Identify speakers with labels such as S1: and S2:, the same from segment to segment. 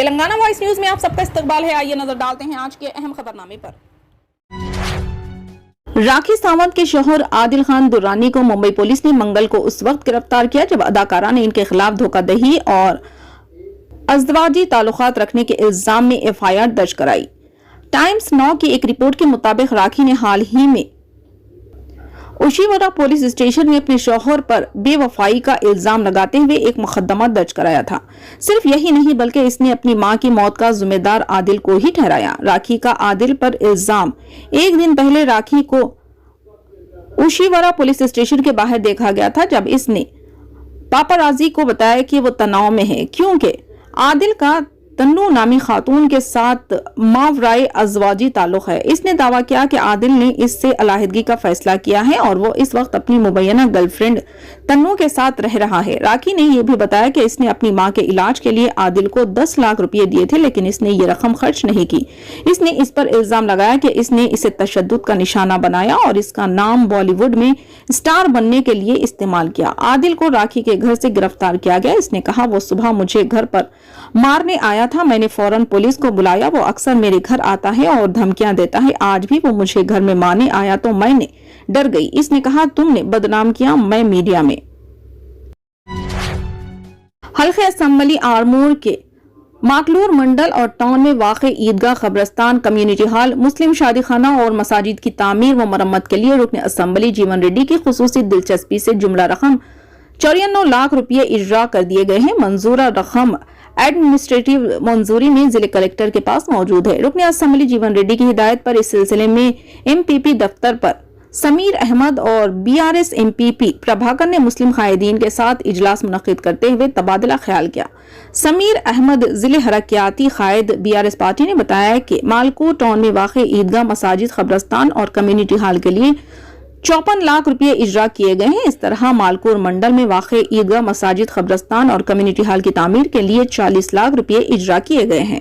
S1: Telangana voice news میں آپ سب کا استقبال ہے. آئیے نظر ڈالتے ہیں آج کے اہم خبرنامے پر. راکھی ساونت کے شوہر عادل خان درانی کو ممبئی پولیس نے منگل کو اس وقت گرفتار کیا جب اداکارہ نے ان کے خلاف دھوکہ دہی اور ازدواجی تعلقات رکھنے کے الزام میں FIR درج کرائی. ٹائمز نو کی ایک رپورٹ کے مطابق راکھی نے حال ہی میں اوشیورا پولیس اسٹیشن میں اپنے شوہر پر بے وفائی کا الزام لگاتے ہوئے ایک مقدمہ درج کرایا تھا. صرف یہی نہیں بلکہ اس نے اپنی ماں کی موت کا ذمہ دار عادل کو ہی ٹھہرایا. راکھی کا عادل پر الزام: ایک دن پہلے راکھی کو اوشیورا پولیس اسٹیشن کے باہر دیکھا گیا تھا جب اس نے پاپارازی کو بتایا کہ وہ تناؤ میں ہے کیونکہ عادل کا تنو نامی خاتون کے ساتھ ماورائے ازواجی تعلق ہے. اس نے دعویٰ کیا کہ عادل نے اس سے علیحدگی کا فیصلہ کیا ہے اور وہ اس وقت اپنی مبینہ گرل فرینڈ تنو کے ساتھ رہ رہا ہے. راکھی نے یہ بھی بتایا کہ اس نے اپنی ماں کے علاج کے لیے عادل کو 10 لاکھ روپے دیے تھے لیکن اس نے یہ رقم خرچ نہیں کی. اس نے اس پر الزام لگایا کہ اس نے اسے تشدد کا نشانہ بنایا اور اس کا نام بالی ووڈ میں اسٹار بننے کے لیے استعمال کیا. عادل کو راکھی کے گھر سے گرفتار کیا گیا. اس نے کہا، وہ صبح مجھے گھر پر مارنے آیا تھا. میں نے فوراً پولیس کو بلایا. وہ اکثر میرے گھر آتا ہے اور دھمکیاں دیتا ہے. آج بھی وہ مجھے گھر میں مارنے آیا تو میں نے ڈر گئی. اس نے کہا، تم نے بدنام کیا میں میڈیا میں. حلقہ اسمبلی آرمور کے ماکلور منڈل اور ٹاؤن میں واقع عیدگاہ، قبرستان، کمیونٹی ہال، مسلم شادی خانہ اور مساجد کی تعمیر و مرمت کے لیے رکن اسمبلی جیون ریڈی کی خصوصی دلچسپی سے جملہ رقم 94 لاکھ روپے اجرا کر دیے گئے ہیں. منظورہ رقم ایڈمنسٹریٹو منظوری میں ضلع کلکٹر کے پاس موجود ہے. رکن اسمبلی جیون ریڈی کی ہدایت پر اس سلسلے میں MPP دفتر پر سمیر احمد اور BRS MPP پربھاکر نے مسلم قائدین کے ساتھ اجلاس منعقد کرتے ہوئے تبادلہ خیال کیا. سمیر احمد ضلع حرکیاتی قائد BRS پارٹی نے بتایا کہ مالکو ٹاؤن میں واقع عیدگاہ، مساجد، قبرستان اور کمیونٹی ہال کے لیے 54 لاکھ روپے اجرا کیے گئے ہیں. اس طرح مالکور منڈل میں واقع عیدگاہ، مساجد، قبرستان اور کمیونٹی ہال کی تعمیر کے لیے 40 لاکھ روپے اجرا کیے گئے ہیں.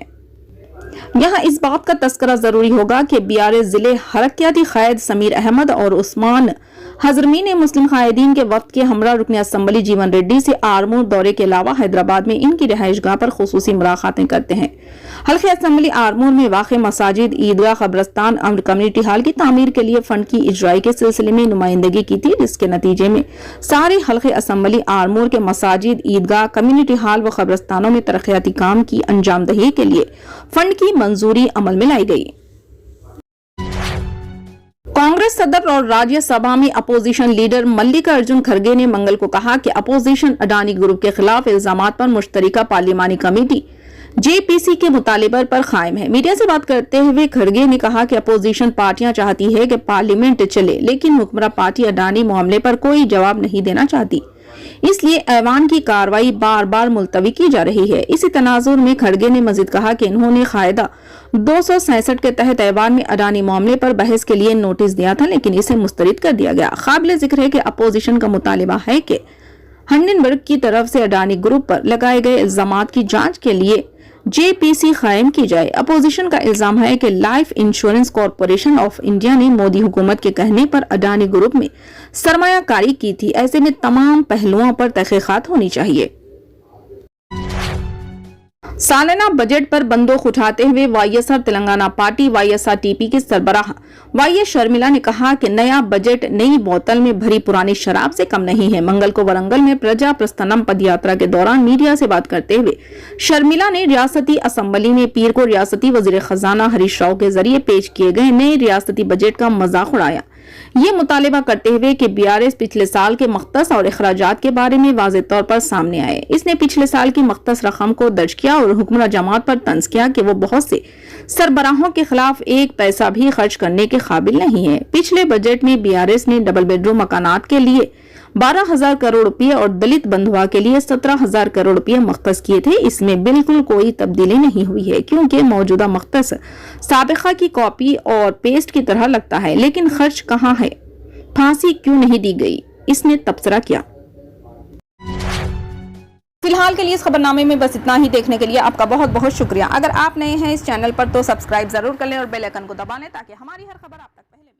S1: یہاں اس بات کا تذکرہ ضروری ہوگا کہ BRS ضلع حرکیاتی قائد سمیر احمد اور عثمان حضرمی نے مسلم قائدین کے وفد کے ہمراہ رکن اسمبلی جیون ریڈی سے آرمور دورے کے علاوہ حیدرآباد میں ان کی رہائش گاہ پر خصوصی ملاقاتیں کرتے ہیں. حلقہ اسمبلی آرمور میں واقع مساجد، عیدگاہ، قبرستان اور کمیونٹی ہال کی تعمیر کے لیے فنڈ کی اجرائی کے سلسلے میں نمائندگی کی تھی، جس کے نتیجے میں سارے حلقہ اسمبلی آرمور کے مساجد، عیدگاہ، کمیونٹی ہال و قبرستانوں میں ترقیاتی کام کی انجام دہی کے لیے فنڈ کی منظوری عمل میں لائی گئی. کانگریس صدر اور راجیہ سبھا میں اپوزیشن لیڈر ملکا ارجن کھرگے نے منگل کو کہا کہ اپوزیشن اڈانی گروپ کے خلاف الزامات پر مشترکہ پارلیمانی کمیٹی JPC کے مطالبہ پر قائم ہے. میڈیا سے بات کرتے ہوئے کھرگے نے کہا کہ اپوزیشن پارٹیاں چاہتی ہے کہ پارلیمنٹ چلے لیکن حکمراں پارٹی اڈانی معاملے پر کوئی جواب نہیں دینا چاہتی، اس لیے ایوان کی کارروائی بار بار ملتوی کی جا رہی ہے. اسی تناظر میں کھرگے نے مزید کہا کہ انہوں نے قاعدہ 266 کے تحت ایوان میں اڈانی معاملے پر بحث کے لیے نوٹس دیا تھا لیکن اسے مسترد کر دیا گیا. قابل ذکر ہے کہ اپوزیشن کا مطالبہ ہے کہ ہنڈنبرگ کی طرف سے اڈانی گروپ پر لگائے گئے الزامات کی جانچ کے لیے JPC قائم کی جائے. اپوزیشن کا الزام ہے کہ life insurance corporation of India نے مودی حکومت کے کہنے پر اڈانی گروپ میں سرمایہ کاری کی تھی. ایسے میں تمام پہلوؤں پر تحقیقات ہونی چاہیے. سالانہ بجٹ پر بندوق اٹھاتے ہوئے YSR تلنگانہ پارٹی YSRTP کی سربراہ YS شرمیلا نے کہا کہ نیا بجٹ نئی بوتل میں بھری پرانی شراب سے کم نہیں ہے. منگل کو ورنگل میں پرجا پرستھنم پد یاترا کے دوران میڈیا سے بات کرتے ہوئے شرمیلا نے ریاستی اسمبلی میں پیر کو ریاستی وزیر خزانہ ہریش راؤ کے ذریعے پیش کیے گئے نئے ریاستی بجٹ کا مذاق اڑایا. یہ مطالبہ کرتے ہوئے کہ BRS پچھلے سال کے مختص اور اخراجات کے بارے میں واضح طور پر سامنے آئے. اس نے پچھلے سال کی مختص رقم کو درج کیا اور حکمراں جماعت پر طنز کیا کہ وہ بہت سے سربراہوں کے خلاف ایک پیسہ بھی خرچ کرنے کے قابل نہیں ہے. پچھلے بجٹ میں BRS نے ڈبل بیڈ روم مکانات کے لیے 12,000 کروڑ روپے اور دلت بندھوا کے لیے 17,000 کروڑ روپے مختص کیے تھے. اس میں بالکل کوئی تبدیلی نہیں ہوئی ہے کیونکہ موجودہ مختص سابقہ کی کاپی اور پیسٹ کی طرح لگتا ہے. لیکن خرچ کہاں ہے؟ پھانسی کیوں نہیں دی گئی؟ اس نے تبصرہ کیا. فی الحال کے لیے اس خبرنامے میں بس اتنا ہی. دیکھنے کے لیے آپ کا بہت بہت شکریہ. اگر آپ نئے ہیں اس چینل پر تو سبسکرائب ضرور کر لیں اور بیل آئیکن کو دبا لیں تاکہ ہماری ہر خبر آپ تک پہلے